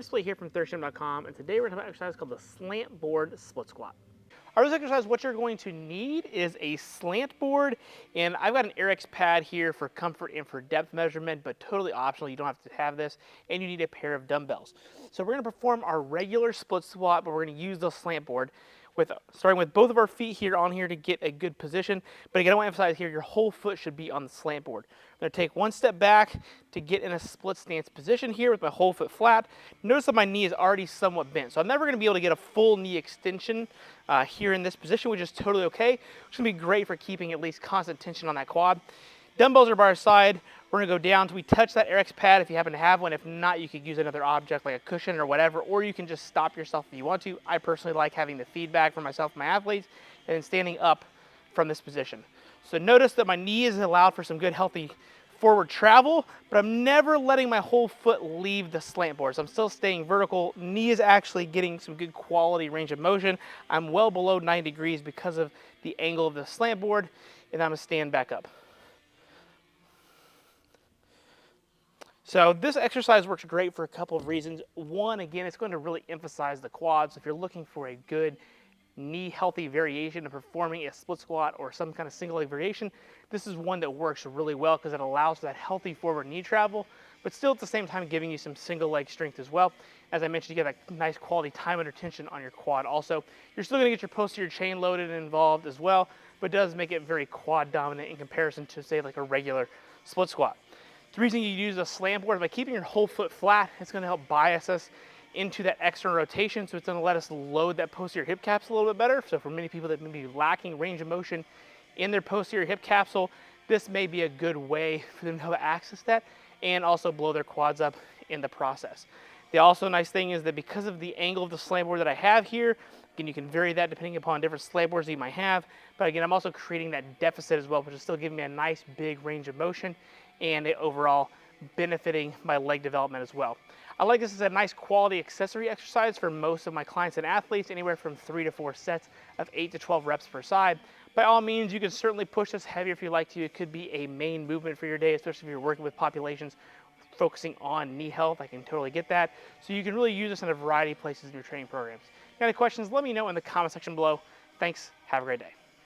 Ryan Split here from ThirstGym.com, and today we're going to have an exercise called the Slantboard Split Squat. For this exercise, what you're going to need is a slant board, and I've got an Airex pad here for comfort and for depth measurement, but totally optional. You don't have to have this, and you need a pair of dumbbells. So we're going to perform our regular split squat, but we're going to use the slant board, starting with both of our feet here on here to get a good position. But again, I want to emphasize here, your whole foot should be on the slant board. I'm going to take one step back to get in a split stance position here with my whole foot flat. Notice that my knee is already somewhat bent, so I'm never going to be able to get a full knee extension here in this position, which is totally okay. It's going to be great for keeping at least constant tension on that quad. Dumbbells are by our side. We're going to go down until we touch that Airex pad if you happen to have one. If not, you could use another object like a cushion or whatever, or you can just stop yourself if you want to. I personally like having the feedback from myself and my athletes and then standing up from this position. So notice that my knee is allowed for some good healthy forward travel, but I'm never letting my whole foot leave the slant board. So I'm still staying vertical. Knee is actually getting some good quality range of motion. I'm well below 90 degrees because of the angle of the slant board, and I'm going to stand back up. So this exercise works great for a couple of reasons. One, again, it's going to really emphasize the quads. If you're looking for a good knee healthy variation of performing a split squat or some kind of single leg variation, this is one that works really well because it allows for that healthy forward knee travel, but still at the same time giving you some single leg strength as well. As I mentioned, you get that nice quality time under tension on your quad also. You're still going to get your posterior chain loaded and involved as well, but it does make it very quad dominant in comparison to, say, like a regular split squat. The reason you use a slant board is by keeping your whole foot flat. It's going to help bias us into that external rotation, so it's going to let us load that posterior hip capsule a little bit better. So for many people that may be lacking range of motion in their posterior hip capsule, this may be a good way for them to have access that and also blow their quads up in the process. The also nice thing is that because of the angle of the slant board that I have here, again, you can vary that depending upon different slant boards that you might have, but again, I'm also creating that deficit as well, which is still giving me a nice big range of motion and it overall benefiting my leg development as well. I like this as a nice quality accessory exercise for most of my clients and athletes, anywhere from 3 to 4 sets of 8 to 12 reps per side. By all means, you can certainly push this heavier if you like to. It could be a main movement for your day, especially if you're working with populations focusing on knee health. I can totally get that. So you can really use this in a variety of places in your training programs. If you have any questions, let me know in the comment section below. Thanks. Have a great day.